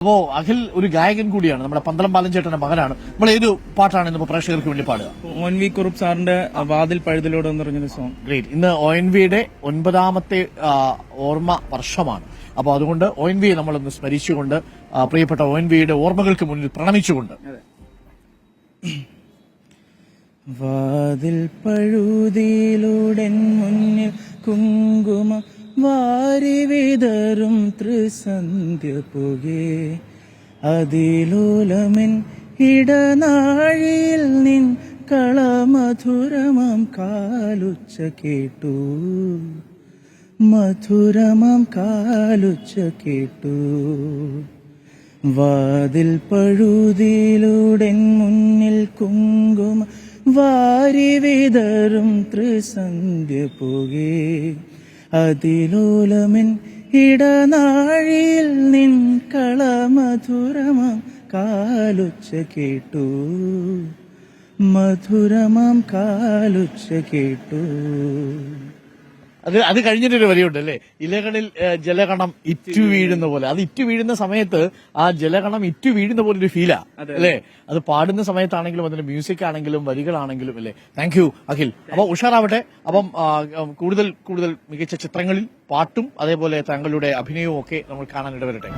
അപ്പോ അഖിൽ ഒരു ഗായകൻ കൂടിയാണ്, നമ്മുടെ പന്തളം ബാലൻചേട്ടന്റെ മകനാണ്. നമ്മൾ ഏത് പാട്ടാണ് ഇന്ന് പ്രേക്ഷകർക്ക് വേണ്ടി പാടുക? ONV കുറുപ്പ് സാറിന്റെ വാതിൽ പഴുതിലൂടെ എന്ന് പറഞ്ഞൊരു സോങ്. ഗ്രേറ്റ്. ഇന്ന് ONVയുടെ 9ാമത്തെ ഓർമ്മ വർഷമാണ്. അപ്പോൾ അതുകൊണ്ട് ONVയെ നമ്മളൊന്ന് സ്മരിച്ചുകൊണ്ട്, പ്രിയപ്പെട്ട ONVയുടെ ഓർമ്മകൾക്ക് മുന്നിൽ പ്രണമിച്ചുകൊണ്ട്, വാതിൽ പഴുതിയിലൂടെ മുന്നിൽ കുങ്കുമം വാരി വിതറും ത്രിസന്ധ്യ പുകേ, അതിലൂലമിൻ ഇടനാഴിയിൽ നിൻ കളമധുരമാം കാലുച്ച കേട്ടു, മധുരമാം കാലുച്ച കേട്ടു. വാതിൽ പഴുതിയിലൂടെ മുന്നിൽ കുങ്കുമ വാരി വിതറും ത്രിസന്ധ്യ പുകേ, അതിലൂലമിൻ ഇടനാഴിയിൽ നിൻ കളമധുരമാം കാലുച്ച കേട്ടു, മധുരമാം കാലുച്ച കേട്ടു. അത് കഴിഞ്ഞിട്ടൊരു വരിയുണ്ട് അല്ലേ, ഇലകളിൽ ജലകണം ഇറ്റു വീഴുന്ന പോലെ. അത് ഇറ്റു വീഴുന്ന സമയത്ത് ആ ജലകണം ഇറ്റു വീഴുന്ന പോലെ ഒരു ഫീലാ അല്ലേ, അത് പാടുന്ന സമയത്താണെങ്കിലും അതിന്റെ മ്യൂസിക് ആണെങ്കിലും വരികളാണെങ്കിലും അല്ലേ. Thank you Akhil. അപ്പൊ ഉഷാറാവട്ടെ. അപ്പം കൂടുതൽ കൂടുതൽ മികച്ച ചിത്രങ്ങളിൽ പാട്ടും അതേപോലെ താങ്കളുടെ അഭിനയവും ഒക്കെ നമ്മൾ കാണാൻ ഇടവരട്ടെ.